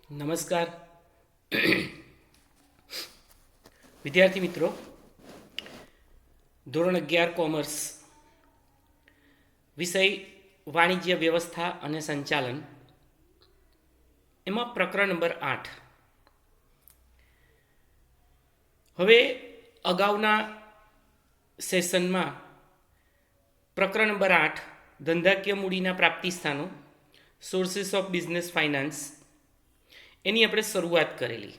નમસ્કાર વિદ્યાર્થી મિત્રો. ધોરણ 11 કોમર્સ, વિષય વાણિજ્ય વ્યવસ્થા અને સંચાલન, એમાં પ્રકરણ નંબર 8. હવે અગાઉના સેશનમાં પ્રકરણ નંબર 8 ધંધાકીય મૂડીના પ્રાપ્તિ સ્થાનો, સોર્સિસ ઓફ બિઝનેસ ફાઇનાન્સ, એની આપણે શરૂઆત કરેલી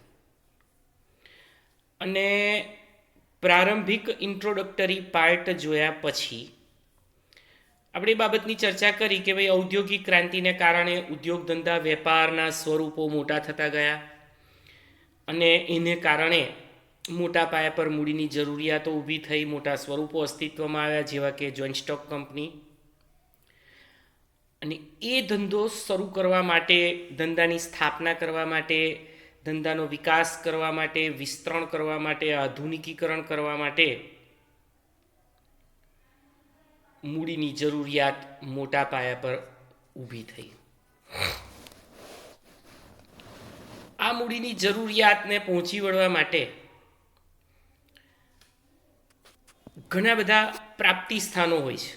અને પ્રારંભિક ઇન્ટ્રોડક્ટરી પાર્ટ જોયા પછી આપણે એ બાબતની ચર્ચા કરી કે ભાઈ ઔદ્યોગિક ક્રાંતિને કારણે ઉદ્યોગ ધંધા વેપારના સ્વરૂપો મોટા થતા ગયા અને એને કારણે મોટા પાયા પર મૂડીની જરૂરિયાતો ઊભી થઈ, મોટા સ્વરૂપો અસ્તિત્વમાં આવ્યા જેવા કે જોઈન્ટ સ્ટોક કંપની. અને એ ધંધો શરૂ કરવા માટે, ધંધાની સ્થાપના કરવા માટે, ધંધાનો વિકાસ કરવા માટે, વિસ્તરણ કરવા માટે, આધુનિકીકરણ કરવા માટે મૂડીની જરૂરિયાત મોટા પાયા પર ઊભી થઈ. આ મૂડીની જરૂરિયાતને પહોંચી વળવા માટે ઘણા બધા પ્રાપ્તિ સ્થાનો હોય છે.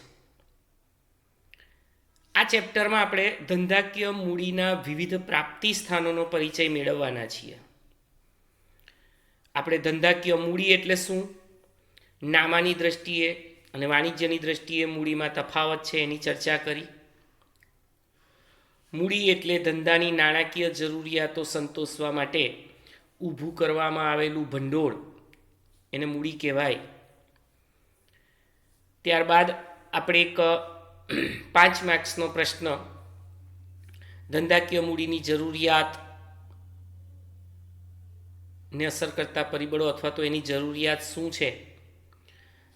આ ચેપ્ટરમાં આપણે ધંધાકીય મૂડીના વિવિધ પ્રાપ્તિ સ્થાનોનો પરિચય મેળવવાના છીએ. આપણે ધંધાકીય મૂડી એટલે શું, નામાની દ્રષ્ટિએ અને વાણિજ્યની દ્રષ્ટિએ મૂડીમાં તફાવત છે એની ચર્ચા કરી. મૂડી એટલે ધંધાની નાણાકીય જરૂરિયાતો સંતોષવા માટે ઊભું કરવામાં આવેલું ભંડોળ, એને મૂડી કહેવાય. ત્યારબાદ આપણે એક 5 માર્ક્સનો પ્રશ્ન, ધંધાકીય મૂડીની જરૂરિયાતને અસર કરતા પરિબળો અથવા તો એની જરૂરિયાત શું છે,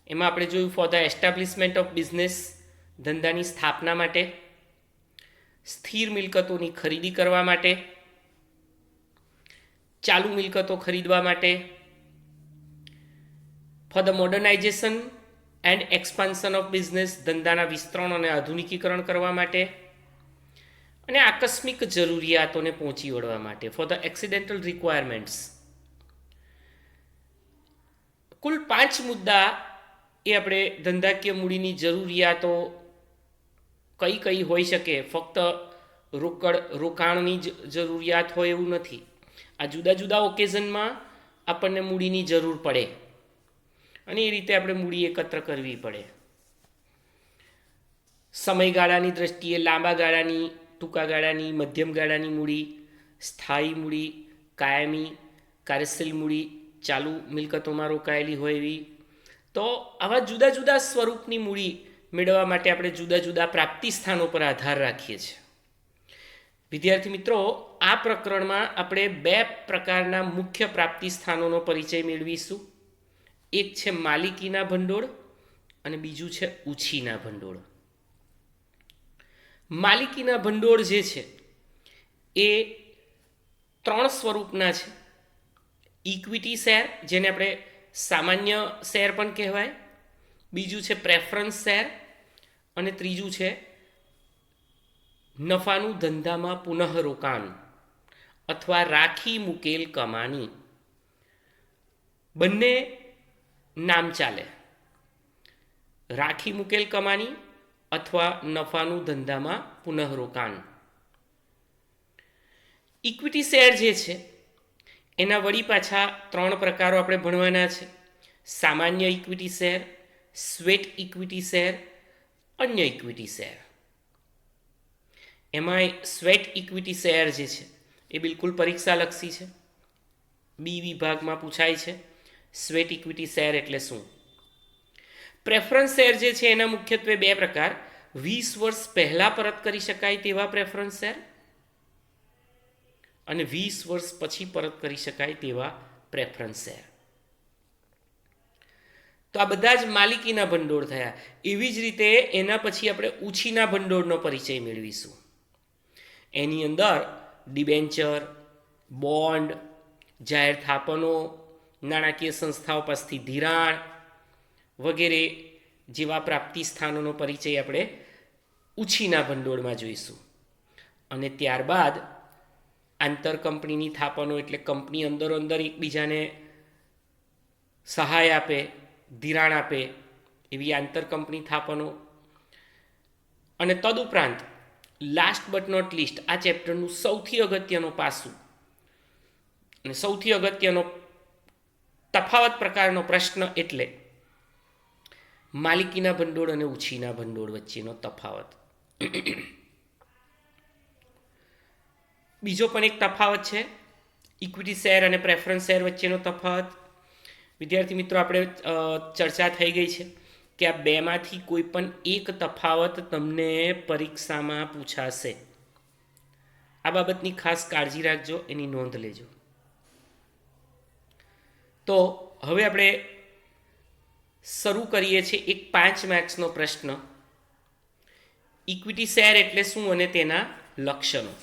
એમાં આપણે જોયું for the establishment of business, ધંધાની સ્થાપના માટે, સ્થિર મિલકતોની ખરીદી કરવા માટે, ચાલુ મિલકતો ખરીદવા માટે, for the modernisation and expansion of business, ધંધાના વિસ્તરણ અને આધુનિકીકરણ કરવા માટે, અને આકસ્મિક જરૂરિયાતોને પહોંચી વળવા માટે, ફોર ધ એક્સિડેન્ટલ રિક્વાયરમેન્ટ્સ. કુલ 5 મુદ્દા એ આપણે ધંધાકીય મૂડીની જરૂરિયાતો કઈ કઈ હોઈ શકે. ફક્ત રોકાણની જ જરૂરિયાત હોય એવું નથી. આ જુદા જુદા ઓકેઝનમાં આપણને મૂડીની જરૂર પડે અને એ રીતે આપણે મૂડી એકત્ર કરવી પડે. સમયગાળાની દ્રષ્ટિએ લાંબા ગાળાની, ટૂંકા ગાળાની, મધ્યમ ગાળાની મૂડી, સ્થાયી મૂડી, કાયમી, કાર્યશીલ મૂડી, ચાલુ મિલકતોમાં રોકાયેલી હોય એવી. તો આવા જુદા જુદા સ્વરૂપની મૂડી મેળવવા માટે આપણે જુદા જુદા પ્રાપ્તિ સ્થાનો પર આધાર રાખીએ છીએ. વિદ્યાર્થી મિત્રો, આ પ્રકરણમાં આપણે 2 પ્રકારના મુખ્ય પ્રાપ્તિ સ્થાનોનો પરિચય મેળવીશું. એક છે માલિકીના ભંડોળ અને બીજું છે ઉછીના ભંડોળ. માલિકીના ભંડોળ જે છે એ 3 સ્વરૂપના છે. ઇક્વિટી શેર, જેને આપણે સામાન્ય શેર પણ કહેવાય, બીજું છે પ્રેફરન્સ શેર અને ત્રીજું છે નફાનું ધંધામાં પુનઃરોકાણ અથવા રાખી મૂકેલ કમાણી. બંને નામ ચાલે, રાખી મૂકેલ કમાણી અથવા નફાનું ધંધામાં પુનઃરોકાણ. ઇક્વિટી શેર જે છે એના વળી પાછા 3 પ્રકારો આપણે ભણવાના છે. સામાન્ય equity share, sweat equity share, અન્ય ઇક્વિટી શેર. એમાં સ્વેટ ઇક્વિટી શેર જે છે એ બિલકુલ પરીક્ષાલક્ષી છે. બી વિભાગમાં પૂછાય છે સ્વેટ ઇક્વિટી શેર એટલે શું. પ્રેફરન્સ શેર જે છે એના મુખ્યત્વે 2 પ્રકાર: 20 વર્ષ પહેલાં પરત કરી શકાય તેવા પ્રેફરન્સ શેર અને 20 વર્ષ પછી પરત કરી શકાય તેવા પ્રેફરન્સ શેર. તો આ બધા જ માલિકીના ભંડોળ થયા. એવી જ રીતે એના પછી આપણે ઉછીના ભંડોળનો પરિચય મેળવીશું. એની અંદર ડિબેન્ચર, બોન્ડ, જાહેર થાપનો, નાણાકીય સંસ્થાઓ પાસેથી ધિરાણ વગેરે જેવા પ્રાપ્તિ સ્થાનોનો પરિચય આપણે ઉછીના ભંડોળમાં જોઈશું. અને ત્યારબાદ આંતર કંપનીની થાપણો એટલે કંપની અંદરો અંદર એકબીજાને સહાય આપે, ધિરાણ આપે, એવી આંતર કંપની થાપણો. અને તદુપરાંત લાસ્ટ બટ નોટ લીસ્ટ આ ચેપ્ટરનું સૌથી અગત્યનો પાસું અને સૌથી અગત્યનો તફાવત પ્રકારનો પ્રશ્ન એટલે માલિકીના ભંડોળ અને ઉછીના ભંડોળ વચ્ચેનો તફાવત. બીજો પણ એક તફાવત છે ઇક્વિટી શેર અને પ્રેફરન્સ શેર વચ્ચેનો તફાવત. વિદ્યાર્થી મિત્રો, આપણે ચર્ચા થઈ ગઈ છે કે આ બેમાંથી કોઈ પણ એક તફાવત તમને પરીક્ષામાં પૂછાશે. આ બાબતની ખાસ કાળજી રાખજો, એની નોંધ લેજો. તો હવે આપણે શરૂ કરીએ છીએ એક 5 માર્ક્સનો પ્રશ્ન. ઇક્વિટી શેર એટલે શું અને તેના લક્ષણો.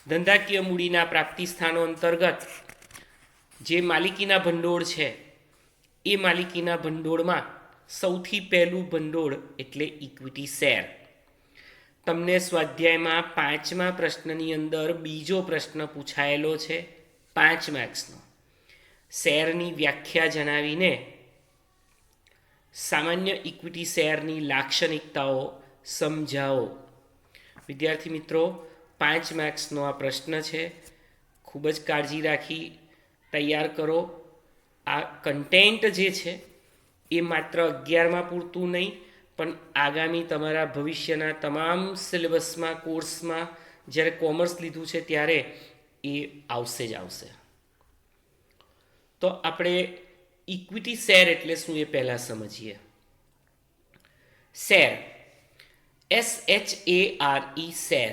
ધંધાકીય મૂડીના પ્રાપ્તિ સ્થાનો અંતર્ગત જે માલિકીના ભંડોળ છે એ માલિકીના ભંડોળમાં સૌથી પહેલું ભંડોળ એટલે ઇક્વિટી શેર. તમને સ્વાધ્યાયમાં 5મા પ્રશ્નની અંદર બીજો પ્રશ્ન પૂછાયેલો છે 5 માર્ક્સનો. શેરની વ્યાખ્યા જણાવીને સામાન્ય ઇક્વિટી શેરની લાક્ષણિકતાઓ સમજાવો. વિદ્યાર્થી મિત્રો, 5 માર્ક્સનો આ પ્રશ્ન છે. ખૂબ જ કાળજી રાખી તૈયાર કરો. આ કન્ટેન્ટ જે છે એ માત્ર 11માં પૂરતું નહીં, પણ આગામી તમારા ભવિષ્યના તમામ સિલેબસમાં, કોર્સમાં જ્યારે કોમર્સ લીધું છે ત્યારે એ આવશે જ આવશે. તો આપણે ઇક્વિટી શેર એટલે શું એ પહેલાં સમજીએ. Share, SHARE, share.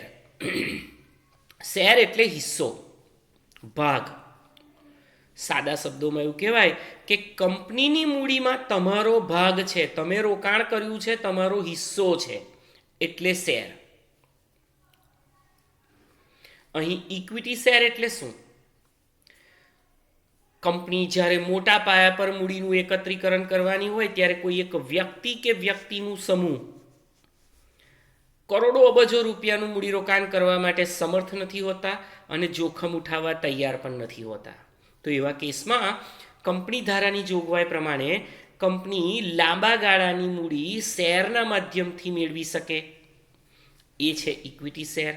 શેર એટલે હિસ્સો, ભાગ. સાદા શબ્દોમાં એવું કહેવાય કે કંપનીની મૂડીમાં તમારો ભાગ છે, તમે રોકાણ કર્યું છે, તમારો હિસ્સો છે, એટલે શેર. અહીં ઇક્વિટી શેર એટલે શું? કંપની જ્યારે મોટા પાયા પર મૂડીનું એકત્રીકરણ કરવાની હોય ત્યારે કોઈ એક વ્યક્તિ કે વ્યક્તિનું સમૂહ કરોડો અબજો રૂપિયાનું મૂડીરોકાણ કરવા માટે સમર્થ નથી હોતા અને જોખમ ઉઠાવવા તૈયાર પણ નથી હોતા. તો એવા કેસમાં કંપની ધારાની જોગવાઈ પ્રમાણે કંપની લાંબા ગાળાની મૂડી શેરના માધ્યમથી મેળવી શકે, એ છે ઇક્વિટી શેર.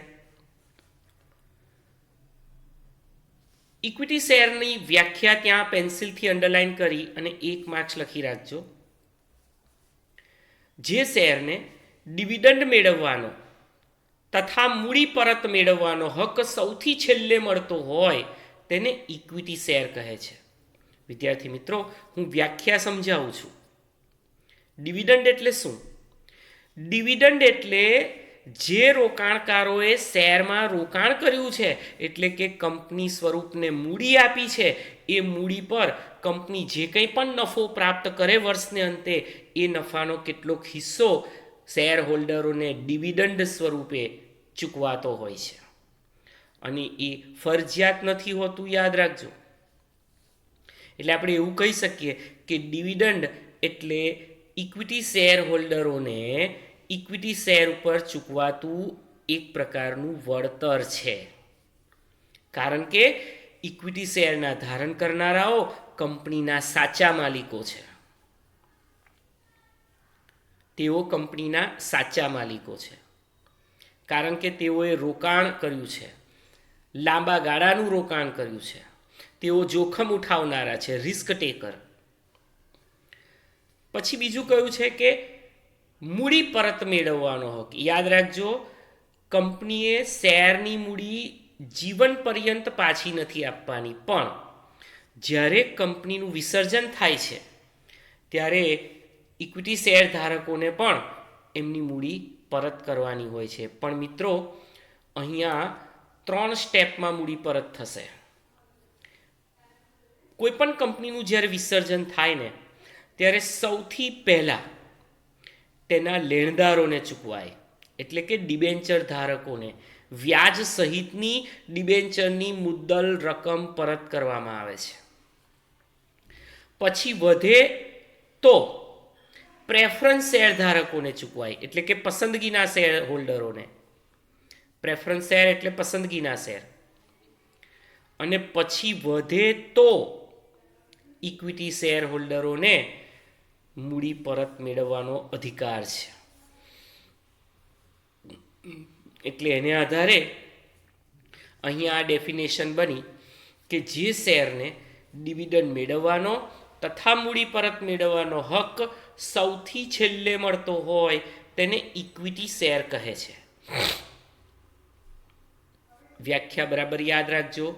ઇક્વિટી શેરની વ્યાખ્યા ત્યાં પેન્સિલથી અંડરલાઇન કરી અને 1 માર્ક્સ લખી રાખજો. જે શેરને ડિવિડન્ડ મેળવવાનો તથા મૂડી પરત મેળવવાનો હક સૌથી છેલ્લે મળતો હોય તેને ઇક્વિટી શેર કહે છે. વિદ્યાર્થી મિત્રો, હું વ્યાખ્યા સમજાવું છું. ડિવિડન્ડ એટલે શું? ડિવિડન્ડ એટલે જે રોકાણકારોએ શેરમાં રોકાણ કર્યું છે, એટલે કે કંપની સ્વરૂપને મૂડી આપી છે, એ મૂડી પર કંપની જે કંઈ પણ નફો પ્રાપ્ત કરે વર્ષને અંતે એ નફાનો કેટલોક હિસ્સો શેર હોલ્ડરોને ડિવિડન્ડ સ્વરૂપે ચૂકવાતો હોય છે. અને એ ફરજિયાત નથી હોતું, યાદ રાખજો. એટલે આપણે એવું કહી શકીએ કે ડિવિડન્ડ એટલે ઇક્વિટી શેર હોલ્ડરોને ઇક્વિટી શેર ઉપર ચૂકવાતું એક પ્રકારનું વળતર છે. કારણ કે ઇક્વિટી શેરના ધારણ કરનારાઓ કંપનીના સાચા માલિકો છે. તેઓ કંપનીના સાચા માલિકો છે કારણ કે તેઓએ રોકાણ કર્યું છે, લાંબા ગાળાનું રોકાણ કર્યું છે. તેઓ જોખમ ઉઠાવનારા છે, રિસ્ક ટેકર. પછી બીજું કયું છે કે મૂડી પરત મેળવવાનો હક. યાદ રાખજો, કંપનીએ શેરની મૂડી જીવન પર્યંત પાછી નથી આપવાની, પણ જ્યારે કંપનીનું વિસર્જન થાય છે ત્યારે ઇક્વિટી શેર ધારકોને પણ એમની મૂડી પરત કરવાની હોય છે. પણ મિત્રો, અહીંયા 3 સ્ટેપમાં મૂડી પરત થશે. કોઈ પણ કંપનીનું જ્યારે વિસર્જન થાય ને ત્યારે સૌથી પહેલાં તેના લેણદારોને ચૂકવાય, એટલે કે ડિબેન્ચર ધારકોને વ્યાજ સહિતની ડિબેન્ચરની મુદ્દલ રકમ પરત કરવામાં આવે છે. પછી વધે તો પ્રેફરન્સ શેર ધારકોને ચૂકવાય, એટલે કે પસંદગીના શેર હોલ્ડરોને. પ્રેફરન્સ શેર એટલે પસંદગીના શેર. અને પછી વધે તો ઇક્વિટી શેર હોલ્ડરોને મૂડી પરત મેળવવાનો અધિકાર છે. એટલે એને આધારે અહીંયા આ ડેફિનેશન બની કે જે શેરને ડિવિડન્ડ મેળવવાનો તથા મૂડી પરત મેળવવાનો હક સૌથી છેલ્લે મળતો હોય તેને ઇક્વિટી શેર કહે છે. વ્યાખ્યા બરાબર યાદ રાખજો.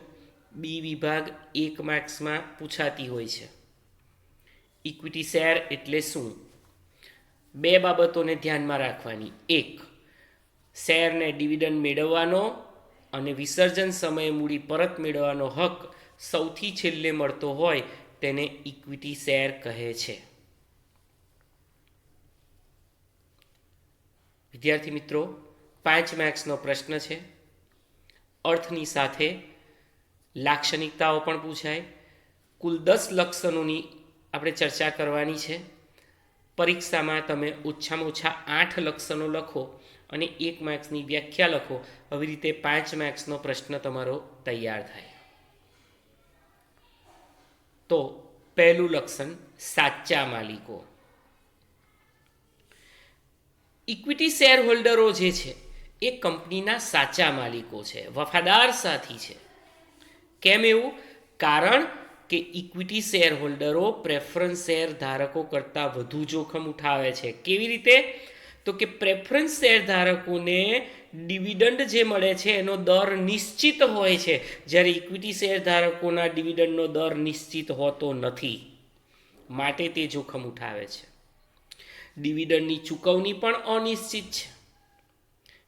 બી વિભાગ 1 માર્ક્સમાં પૂછાતી હોય છે. ઇક્વિટી શેર એટલે શું? 2 બાબતોને ધ્યાનમાં રાખવાની. 1, શેરને ડિવિડન્ડ મેળવવાનો અને વિસર્જન સમયે મૂડી પરત મેળવવાનો હક સૌથી છેલ્લે મળતો હોય તેને ઇક્વિટી શેર કહે છે. વિદ્યાર્થી મિત્રો, 5 માર્ક્સનો પ્રશ્ન છે. અર્થની સાથે લાક્ષણિકતાઓ પણ પૂછાય. કુલ 10 લક્ષણોની આપણે ચર્ચા કરવાની છે. પરીક્ષામાં તમે ઓછામાં ઓછા 8 લક્ષણો લખો અને 1 માર્ક્સની વ્યાખ્યા લખો. આવી રીતે 5 માર્ક્સનો પ્રશ્ન તમારો તૈયાર થાય. તો પહેલું લક્ષણ, સાચા માલિકો. ઇક્વિટી શેર હોલ્ડરો જે છે એ કંપનીના સાચા માલિકો છે, વફાદાર સાથી છે. કેમ એવું? કારણ કે ઇક્વિટી શેર હોલ્ડરો પ્રેફરન્સ શેર ધારકો કરતાં વધુ જોખમ ઉઠાવે છે. કેવી રીતે? તો કે પ્રેફરન્સ શેર ધારકોને ડિવિડન્ડ જે મળે છે એનો દર નિશ્ચિત હોય છે, જ્યારે ઇક્વિટી શેર ધારકોના ડિવિડન્ડનો દર નિશ્ચિત હોતો નથી. માટે તે જોખમ ઉઠાવે છે. ડિવિડન્ડની ચૂકવણી પણ અનિશ્ચિત છે,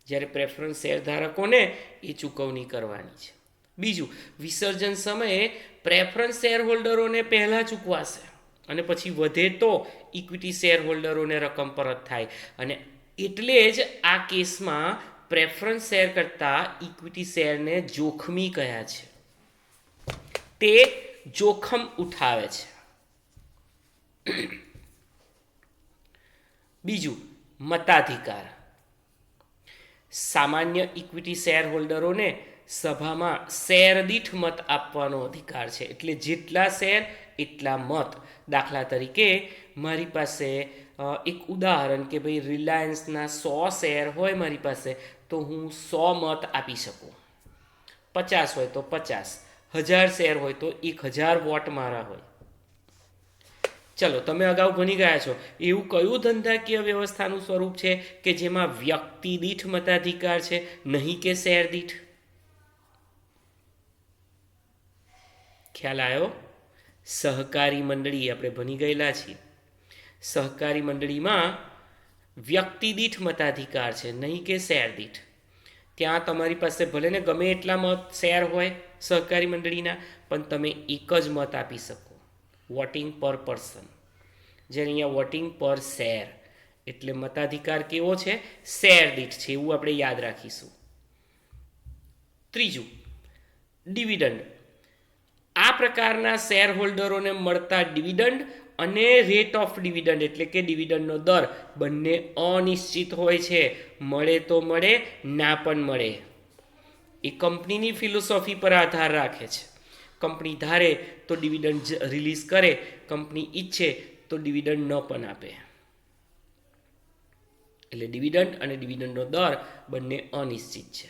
જ્યારે પ્રેફરન્સ શેર ધારકોને એ ચૂકવણી કરવાની છે. બીજું, વિસર્જન સમયે પ્રેફરન્સ શેર હોલ્ડરોને પહેલાં ચૂકવાશે અને પછી વધે તો ઇક્વિટી શેર હોલ્ડરોને રકમ પરત થાય. અને એટલે જ આ કેસમાં પ્રેફરન્સ શેર કરતાં ઇક્વિટી શેરને જોખમી કહ્યા છે. તે જોખમ ઉઠાવે છે. બીજું, મતાધિકાર. સામાન્ય ઇક્વિટી શેર હોલ્ડરોને સભામાં શેર દીઠ મત આપવાનો અધિકાર છે. એટલે જેટલા શેર એટલા મત. દાખલા તરીકે મારી પાસે એક ઉદાહરણ કે ભાઈ રિલાયન્સના 100 શેર હોય મારી પાસે, તો હું 100 મત આપી શકું. 50 હોય તો 50, 1000 શેર હોય તો 1000 વોટ મારા હોય. ચલો, તમે અગાઉ ભણી ગયા છો એવું કયું ધંધાકીય વ્યવસ્થાનું સ્વરૂપ છે કે જેમાં વ્યક્તિ દીઠ મતાધિકાર છે, નહીં કે શેર દીઠ? ખ્યાલ આવ્યો? સહકારી મંડળી આપણે ભણી ગયેલા છીએ. સહકારી મંડળીમાં વ્યક્તિ દીઠ મતાધિકાર છે, નહીં કે શેર દીઠ. ત્યાં તમારી પાસે ભલે ને ગમે એટલા મત શેર હોય સહકારી મંડળીના, પણ તમે એક જ મત આપી શકો. વોટિંગ પર પર્સન, જ્યારે અહીંયા વોટિંગ પર શેર. એટલે મતાધિકાર કેવો છે? શેર દીઠ છે, એવું આપણે યાદ રાખીશું. ત્રીજું, ડિવિડન્ડ. આ પ્રકારના શેર હોલ્ડરોને મળતા ડિવિડન્ડ અને રેટ ઓફ ડિવિડન્ડ એટલે કે ડિવિડન્ડનો દર બંને અનિશ્ચિત હોય છે. મળે તો મળે, ના પણ મળે. એ કંપનીની ફિલોસોફી પર આધાર રાખે છે. કંપની ધારે તો ડિવિડન્ડ રિલીઝ કરે, કંપની ઈચ્છે તો ડિવિડન્ડ ન પણ આપે. એટલે ડિવિડન્ડ અને ડિવિડન્ડનો દર બંને અનિશ્ચિત છે.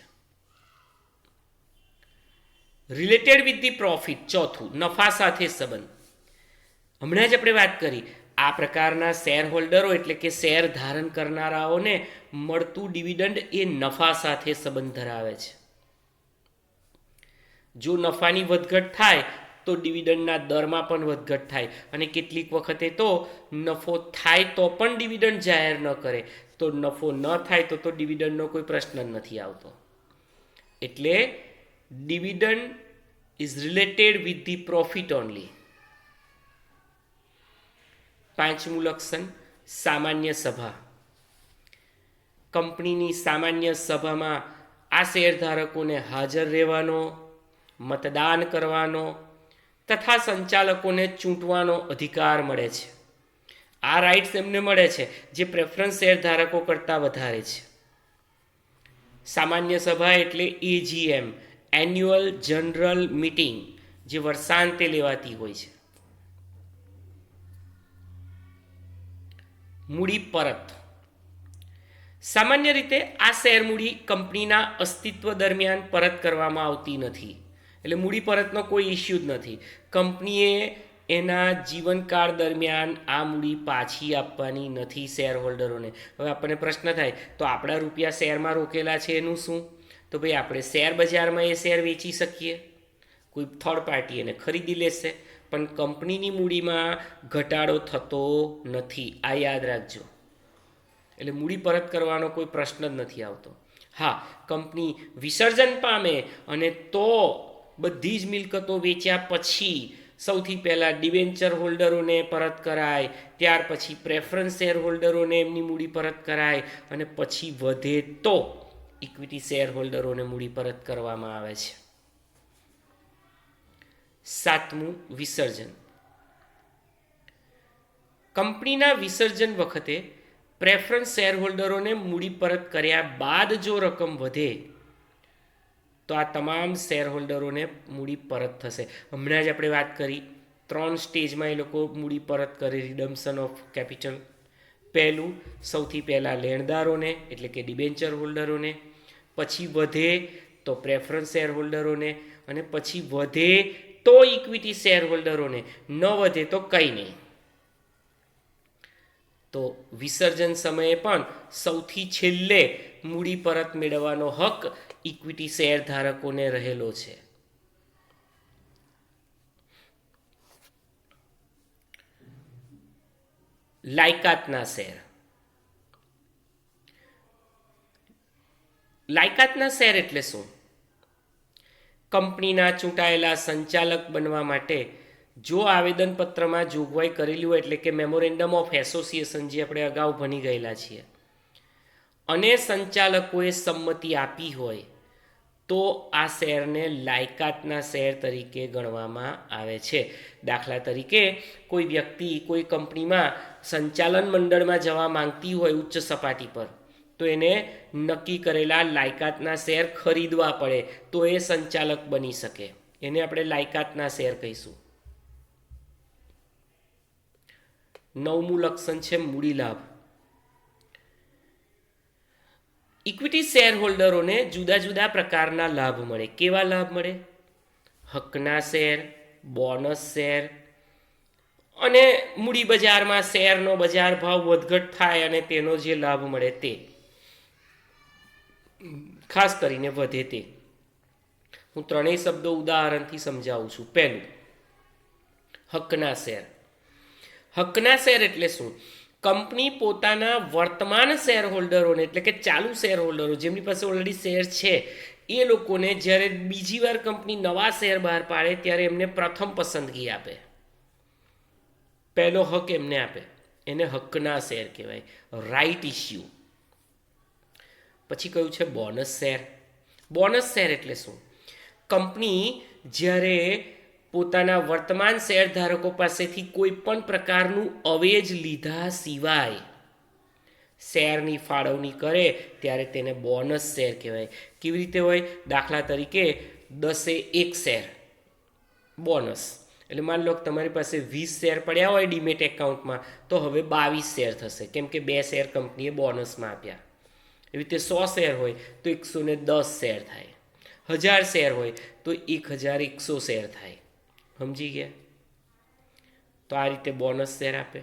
Related with the profit. ચોથું, નફા સાથે સંબંધ. હમણાં જ આપણે વાત કરી, આ પ્રકારના શેર હોલ્ડરો એટલે કે શેર ધારણ કરનારાઓને મળતું ડિવિડન્ડ એ નફા સાથે સંબંધ ધરાવે છે. જો નફાની વધઘટ થાય તો ડિવિડન્ડના દરમાં પણ વધઘટ થાય, અને કેટલીક વખતે તો નફો થાય તો પણ ડિવિડન્ડ જાહેર ન કરે. તો નફો ન થાય તો ડિવિડન્ડનો કોઈ પ્રશ્ન જ નથી આવતો. એટલે dividend is related with the profit only. પાંચમું લક્ષણ, સામાન્ય સભા. કંપનીની સામાન્ય સભામાં આ શેરધારકોને હાજર રહેવાનો, મતદાન કરવાનો તથા સંચાલકોને ચૂંટવાનો અધિકાર મળે છે. આ રાઇટ્સ એમને મળે છે જે પ્રેફરન્સ શેરધારકો કરતાં વધારે છે. સામાન્ય સભા એટલે AGM, એન્યુઅલ જનરલ મીટિંગ જે વર્ષાંતે લેવાતી હોય છે. મૂડી પરત. સામાન્ય રીતે આ શેર મૂડી કંપનીના અસ્તિત્વ દરમિયાન પરત કરવામાં આવતી નથી. એટલે મૂડી પરતનો કોઈ ઇસ્યુ જ નથી. કંપનીએ એના જીવનકાળ દરમિયાન આ મૂડી પાછી આપવાની નથી શેર હોલ્ડરોને. હવે આપણને પ્રશ્ન થાય તો આપણા રૂપિયા શેરમાં રોકેલા છે એનું શું? તો ભાઈ આપણે શેર બજારમાં એ શેર વેચી શકીએ, કોઈ થર્ડ પાર્ટી એને ખરીદી લેશે, પણ કંપનીની મૂડીમાં ઘટાડો થતો નથી. આ યાદ રાખજો. એટલે મૂડી પરત કરવાનો કોઈ પ્રશ્ન જ નથી આવતો. હા, કંપની વિસર્જન પામે અને તો બધી જ મિલકતો વેચ્યા પછી સૌથી પહેલાં ડિબેન્ચર હોલ્ડરોને પરત કરાય, ત્યાર પછી પ્રેફરન્સ શેર હોલ્ડરોને એમની મૂડી પરત કરાય અને પછી વધે તો ઇક્વિટી શેર હોલ્ડરોને મૂડી પરત કરવામાં આવે છે. 7મું, વિસર્જન. કંપનીના વિસર્જન વખતે પ્રેફરન્સ શેર હોલ્ડરોને મૂડી પરત કર્યા બાદ જો રકમ વધે તો આ તમામ શેર હોલ્ડરોને મૂડી પરત થશે. હમણાં જ આપણે વાત કરી 3 સ્ટેજમાં એ લોકો મૂડી પરત કરે રિડમ્પશન ઓફ કેપિટલ. પહેલું, સૌથી પહેલાં લેણદારોને એટલે કે ડિબેન્ચર હોલ્ડરોને, પછી વધે તો પ્રેફરન્સ શેર હોલ્ડરોને અને પછી વધે તો ઇક્વિટી શેર હોલ્ડરોને, ન વધે તો કંઈ નહીં. તો વિસર્જન સમયે પણ સૌથી છેલ્લે મૂડી પરત મેળવવાનો હક ઇક્વિટી શેર ધારકોને રહેલો છે. લાયકાતના શેર. લાયકાતના શેર એટલે શું? કંપનીના ચૂંટાયેલા સંચાલક બનવા માટે જો આવેદનપત્રમાં જોગવાઈ કરેલી હોય, એટલે કે મેમોરેન્ડમ ઓફ એસોસિએશન જે આપણે અગાઉ ભણી ગયેલા છીએ, અને સંચાલકોએ સંમતિ આપી હોય તો આ શેરને લાયકાતના શેર તરીકે ગણવામાં આવે છે. દાખલા તરીકે કોઈ વ્યક્તિ કોઈ કંપનીમાં સંચાલન મંડળમાં જવા માંગતી હોય ઉચ્ચ સપાટી પર, તો એને નક્કી કરેલા લાયકાતના શેર ખરીદવા પડે તો એ સંચાલક બની શકે. એને આપણે લાયકાતના શેર કહીશું. 9મું લક્ષણ છે મૂડી લાભ. ઇક્વિટી શેર હોલ્ડરોને જુદા જુદા પ્રકારના લાભ મળે. કેવા લાભ મળે? હકના શેર, બોનસ શેર અને મૂડી બજારમાં શેરનો બજાર ભાવ વધઘટ થાય અને તેનો જે લાભ મળે તે, ખાસ કરીને વધે તે. હું 3 શબ્દો ઉદાહરણથી સમજાવું છું. પહેલું, હકના શેર. હકના શેર એટલે શું? કંપની પોતાના વર્તમાન શેર હોલ્ડરોને એટલે કે ચાલુ શેર હોલ્ડરો જેમની પાસે ઓલરેડી શેર છે એ લોકોને જ્યારે બીજી વાર કંપની નવા શેર બહાર પાડે ત્યારે એમને પ્રથમ પસંદગી આપે, પહેલો હક એમને આપે. એને હકના શેર કહેવાય, રાઇટ ઇસ્યુ. પછી કયું છે બોનસ શેર. બોનસ શેર એટલે શું? કંપની જ્યારે પોતાના વર્તમાન શેરધારકો પાસેથી કોઈ પણ પ્રકારનું અવેજ લીધા સિવાય શેરની ફાળવણી કરે ત્યારે તેને બોનસ શેર કહેવાય. કેવી રીતે હોય? દાખલા તરીકે 10 શેર બોનસ. એટલે માની લો કે તમારી પાસે 20 શેર પડ્યા હોય ડીમેટ એકાઉન્ટમાં, તો હવે 22 શેર થશે, કેમ કે 2 શેર કંપનીએ બોનસમાં આપ્યા. એવી રીતે 100 શેર હોય તો 110 શેર થાય, 1000 શેર હોય તો 1100 શેર થાય. સમજી ગયા? તો આ રીતે બોનસ શેર આપે.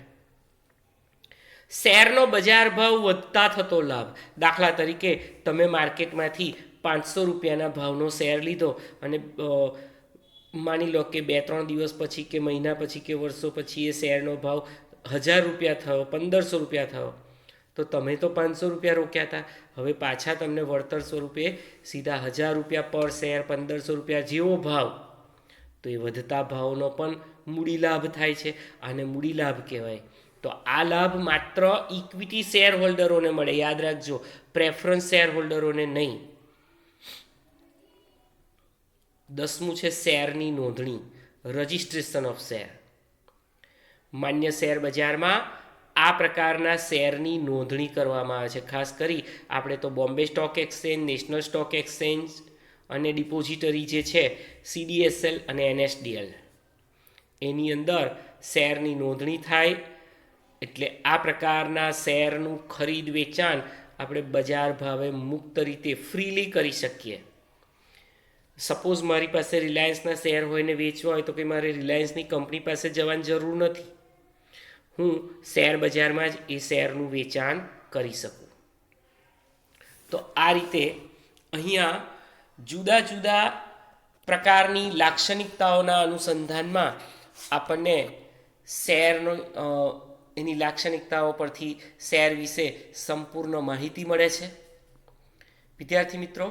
શેરનો બજાર ભાવ વધતા થતો લાભ. દાખલા તરીકે તમે માર્કેટમાંથી 500 રૂપિયાના ભાવનો શેર લીધો અને માની લો કે 2-3 દિવસ પછી કે મહિના પછી કે વર્ષો પછી એ શેરનો ભાવ 1000 રૂપિયા થયો, 1500 રૂપિયા થયો, તો તમે તો 500 રૂપિયા રોક્યા હતા, હવે પાછા તમને વળતર સ્વરૂપે સીધા 1000 રૂપિયા પર શેર, 1500 રૂપિયા જેવો ભાવ, તો એ વધતા ભાવનો પણ મૂડી લાભ થાય છે. આને મૂડી લાભ કહેવાય. તો આ લાભ માત્ર ઇક્વિટી શેર હોલ્ડરોને મળે, યાદ રાખજો, પ્રેફરન્સ શેર હોલ્ડરોને નહીં. 10મું છે શેરની નોંધણી, રજિસ્ટ્રેશન ઓફ શેર. માન્ય શેર બજારમાં આ પ્રકારના શેરની નોંધણી કરવામાં આવે છે. ખાસ કરી આપણે તો Bombay stock exchange, national stock exchange અને ડિપોઝિટરી જે છે CDSL અને NSDL, એની અંદર શેરની નોંધણી થાય. એટલે આ પ્રકારના શેરનું ખરીદ વેચાણ આપણે બજાર ભાવે મુક્ત રીતે ફ્રીલી કરી શકીએ. સપોઝ મારી પાસે રિલાયન્સના શેર હોય ને વેચવા હોય તો કે મારે રિલાયન્સની કંપની પાસે જવાની જરૂર નથી. હું શેર બજારમાં જ એ શેરનું વેચાણ કરી શકું. તો આ રીતે અહીંયા જુદા જુદા પ્રકારની લાક્ષણિકતાઓના અનુસંધાનમાં આપણને શેરનો એની લાક્ષણિકતાઓ પરથી શેર વિશે સંપૂર્ણ માહિતી મળે છે. વિદ્યાર્થી મિત્રો,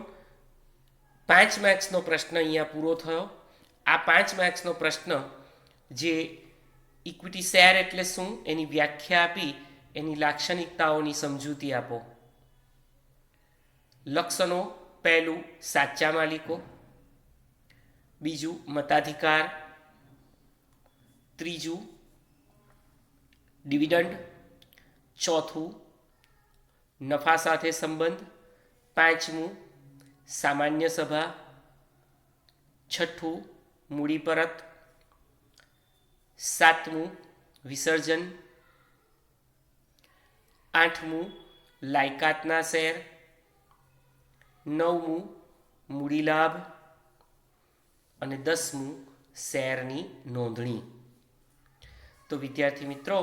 5 માર્ક્સનો પ્રશ્ન અહીંયા પૂરો થયો. આ 5 માર્ક્સનો પ્રશ્ન જે ઇક્વિટી શેર એટલે શું એની વ્યાખ્યા આપી, એની લાક્ષણિકતાઓની સમજૂતી આપો. લક્ષણો: પહેલું સાચા માલિકો, બીજું મતાધિકાર, ત્રીજું ડિવિડન્ડ, ચોથું નફા સાથે સંબંધ, પાંચમું સામાન્ય સભા, છઠ્ઠું મૂડી પરત, સાતમું વિસર્જન, આઠમું લાયકાતના શેર, નવમું મૂડી લાભ અને 10મું શેરની નોંધણી. તો વિદ્યાર્થી મિત્રો,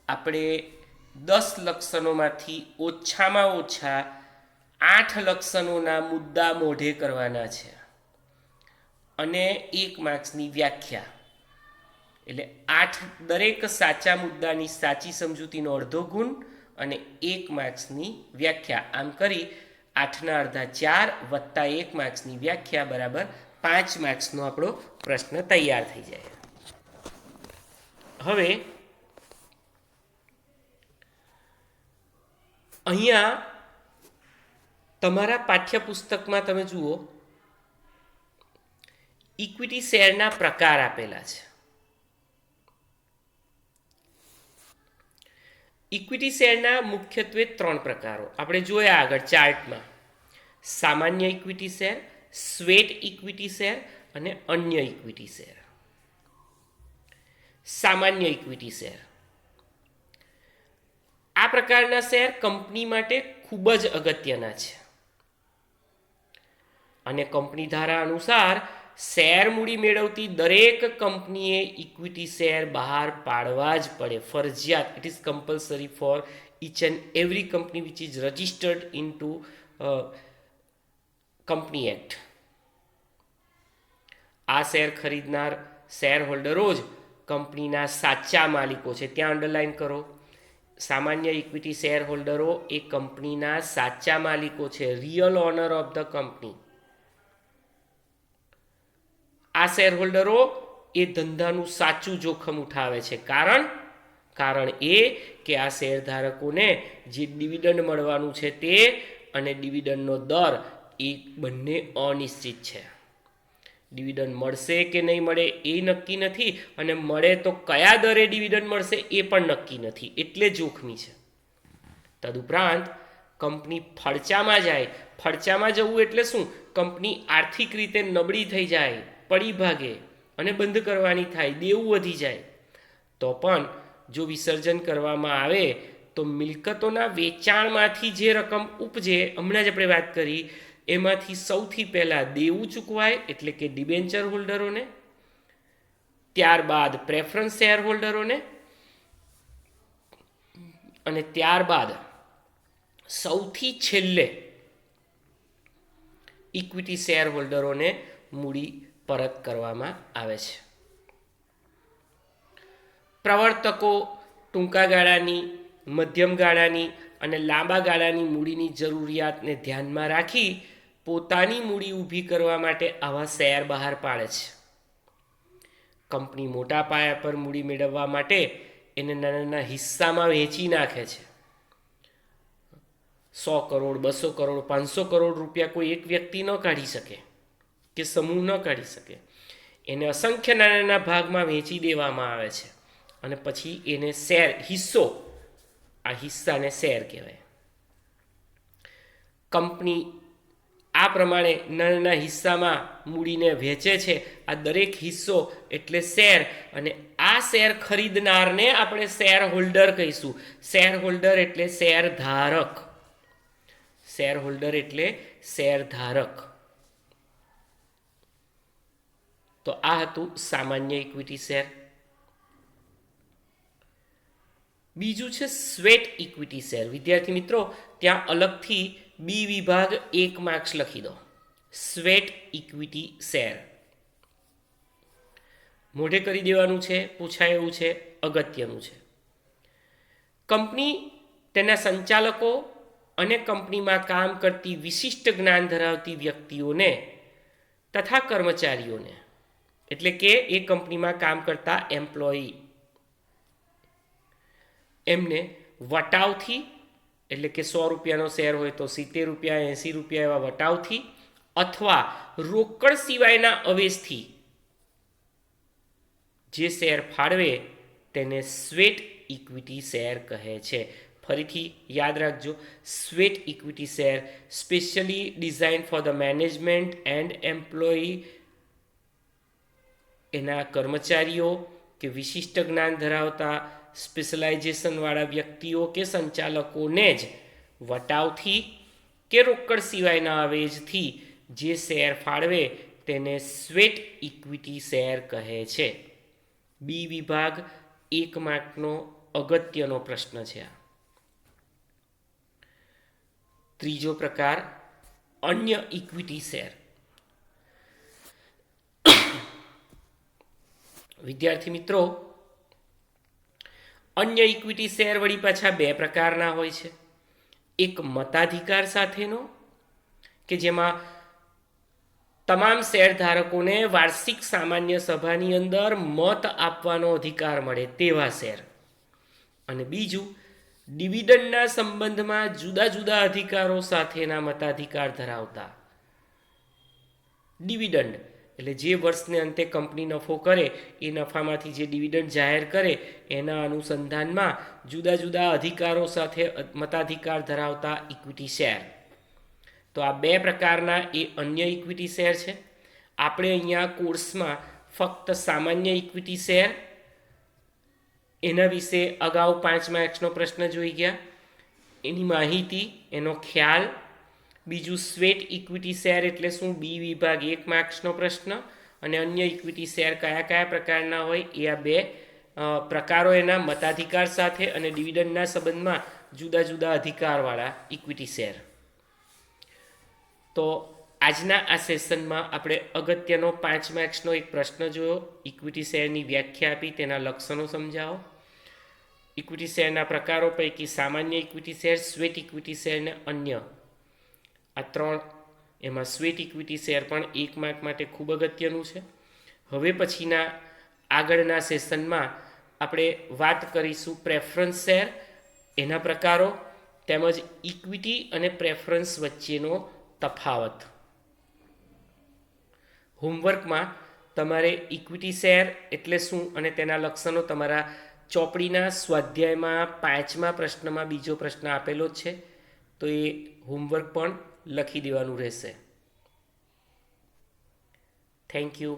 આપણે 10 લક્ષણોમાંથી ઓછામાં ઓછા 8 લક્ષણોના મુદ્દા મોઢે કરવાના છે અને 1 માર્ક્સની વ્યાખ્યા. એટલે 8 દરેક સાચા મુદ્દાની સાચી સમજૂતીનો અડધો ગુણ અને 1 માર્ક્સની વ્યાખ્યા. આમ કરી 8ના અડધા 4 વત્તા 1 માર્ક્સની વ્યાખ્યા બરાબર 5 માર્ક્સનો આપણો પ્રશ્ન તૈયાર થઈ જાય. હવે અહીંયા તમારા પાઠ્યપુસ્તકમાં તમે જુઓ, ઇક્વિટી શેરના પ્રકાર આપેલા છે. ઇક્વિટી શેરના મુખ્યત્વે 3 પ્રકારો આપણે જોયા આગળ ચાર્ટમાં: સામાન્ય equity share, sweat equity share અને અન્ય ઇક્વિટી શેર. સામાન્ય ઇક્વિટી શેર, આ પ્રકારના શેર કંપની માટે ખૂબ જ અગત્યના છે અને કંપની ધારા અનુસાર શેર મૂડી મેળવતી દરેક કંપનીએ ઇક્વિટી શેર બહાર પાડવા જ પડે, ફરજિયાત. It is compulsory for each and every company which is registered in to company act. આ શેર ખરીદનાર શેર હોલ્ડરો જ કંપનીના સાચા માલિકો છે. ત્યાં અંડરલાઇન કરો. સામાન્ય ઇક્વિટી શેર હોલ્ડરો એ કંપનીના સાચા માલિકો છે, real honour of the company. આ શેર હોલ્ડરો એ ધંધાનું સાચું જોખમ ઉઠાવે છે. કારણ એ કે આ શેરધારકોને જે ડિવિડન્ડ મળવાનું છે તે અને ડિવિડન્ડનો દર એ બંને અનિશ્ચિત છે. ડિવિડન્ડ મળશે કે નહીં મળે એ નક્કી નથી અને મળે તો કયા દરે ડિવિડન્ડ મળશે એ પણ નક્કી નથી, એટલે જોખમી છે. તદુપરાંત કંપની ફડચામાં જાય. ફડચામાં જવું એટલે શું? કંપની આર્થિક રીતે નબળી થઈ જાય, પડી ભાગે અને બંધ કરવાની થાય, દેવું વધી જાય, તો પણ જો વિસર્જન કરવામાં આવે તો મિલકતોના વેચાણમાંથી જે રકમ ઉપજે, હમણાં જ આપણે વાત કરી, એમાંથી સૌથી પહેલાં દેવું ચૂકવાય એટલે કે ડિબેન્ચર હોલ્ડરોને, ત્યારબાદ પ્રેફરન્સ શેર હોલ્ડરોને અને ત્યારબાદ સૌથી છેલ્લે ઇક્વિટી શેર હોલ્ડરોને મૂડી પરત કરવામાં આવે છે. પ્રવર્તકો ટૂંકા ગાળાની, મધ્યમ ગાળાની અને લાંબા ગાળાની મૂડીની જરૂરિયાતને ધ્યાનમાં રાખી પોતાની મૂડી ઊભી કરવા માટે આવા શેર બહાર પાડે છે. કંપની મોટા પાયા પર મૂડી મેળવવા માટે એને નાના નાના હિસ્સામાં વહેંચી નાખે છે. 100 કરોડ, 200 કરોડ, 500 કરોડ રૂપિયા કોઈ એક વ્યક્તિ ન કાઢી શકે કે સમૂહ ન કાઢી શકે. એને અસંખ્ય નાના નાના ભાગમાં વહેંચી દેવામાં આવે છે અને પછી એને શેર, હિસ્સો, આ હિસ્સાને શેર કહેવાય. કંપની આ પ્રમાણે નાના હિસ્સામાં મૂડીને વહેંચે છે. આ દરેક હિસ્સો એટલે શેર, અને આ શેર ખરીદનારને આપણે શેર હોલ્ડર કહીશું. શેર હોલ્ડર એટલે શેર ધારક. શેર હોલ્ડર એટલે શેર ધારક. તો આ હતું સામાન્ય ઇક્વિટી શેર. બીજું છે સ્વેટ ઇક્વિટી શેર. વિદ્યાર્થી મિત્રો, ત્યાં અલગથી બી વિભાગ 1 માર્ક્સ લખી દો. સ્વેટ ઇક્વિટી શેર મોઢે કરી દેવાનું છે, પૂછાય એવું છે, અગત્યનું છે. કંપની તેના સંચાલકો અને કંપનીમાં કામ કરતી વિશિષ્ટ જ્ઞાન ધરાવતી વ્યક્તિઓને તથા કર્મચારીઓને, એટલે કે એ કંપનીમાં કામ કરતા એમ્પ્લોયી, એમને વટાવથી, એટલે કે 100 રૂપિયાનો શેર હોય તો 70 રૂપિયા, 80 રૂપિયા એવા વટાવથી અથવા રોકડ સિવાયના અવેજથી જે શેર ફાળવે તેને સ્વેટ ઇક્વિટી શેર કહે છે. ફરીથી યાદ રાખજો, sweat equity share specially design for the management and employee, એના કર્મચારીઓ કે વિશિષ્ટ જ્ઞાન ધરાવતા સ્પેશિયલાઇઝેશનવાળા વ્યક્તિઓ કે સંચાલકોને જ વટાવથી કે રોકડ સિવાયના અવેજથી જે શેર ફાળવે તેને સ્વેટ ઇક્વિટી શેર કહે છે. બી વિભાગ 1 માર્કનો અગત્યનો પ્રશ્ન છે. ત્રીજો પ્રકાર અન્ય ઇક્વિટી શેર. વિદ્યાર્થી મિત્રો, અન્ય ઇક્વિટી શેર વળી પાછા 2 પ્રકારના હોય છે. એક મતાધિકાર સાથેનો, કે જેમાં તમામ શેરધારકોને વાર્ષિક સામાન્ય સભાની અંદર મત આપવાનો અધિકાર મળે તેવા શેર. અને બીજું ડિવિડન્ડના સંબંધમાં જુદા જુદા અધિકારો સાથેના મતાધિકાર ધરાવતા. ડિવિડન્ડ એટલે જે વર્ષને અંતે કંપની નફો કરે એ નફામાંથી જે ડિવિડન્ડ જાહેર કરે એના અનુસંધાનમાં જુદા જુદા અધિકારો સાથે મતાધિકાર ધરાવતા ઇક્વિટી શેર. તો આ 2 પ્રકારના એ અન્ય ઇક્વિટી શેર છે. આપણે અહીંયા કોર્સમાં ફક્ત સામાન્ય ઇક્વિટી શેર, એના વિશે અગાઉ 5 માર્ક્સનો પ્રશ્ન જોઈ ગયા, એની માહિતી, એનો ખ્યાલ. બીજું સ્વેટ ઇક્વિટી શેર એટલે શું, બી વિભાગ 1 માર્ક્સનો પ્રશ્ન. અને અન્ય ઇક્વિટી શેર કયા કયા પ્રકારના હોય એ આ 2 પ્રકારો, એના મતાધિકાર સાથે અને ડિવિડન્ડના સંબંધમાં જુદા જુદા અધિકારવાળા ઇક્વિટી શેર. તો આજના આ સેશનમાં આપણે અગત્યનો 5 માર્ક્સનો એક પ્રશ્ન જોયો. ઇક્વિટી શેરની વ્યાખ્યા આપી, તેના લક્ષણો સમજાવો. ઇક્વિટી શેરના પ્રકારો પૈકી સામાન્ય equity share, sweat equity share અને અન્ય, આ 3. એમાં સ્વેટ ઇક્વિટી શેર પણ 1 માર્ક માટે ખૂબ અગત્યનું છે. હવે પછીના આગળના સેશનમાં આપણે વાત કરીશું પ્રેફરન્સ શેર, એના પ્રકારો, તેમજ ઇક્વિટી અને પ્રેફરન્સ વચ્ચેનો તફાવત. હોમવર્કમાં તમારે ઇક્વિટી શેર એટલે શું અને તેના લક્ષણો તમારા ચોપડીના સ્વાધ્યાયમાં 5મા પ્રશ્નમાં બીજો પ્રશ્ન આપેલો જ છે, તો એ હોમવર્ક પણ લખી દેવાનું રહેશે. Thank you.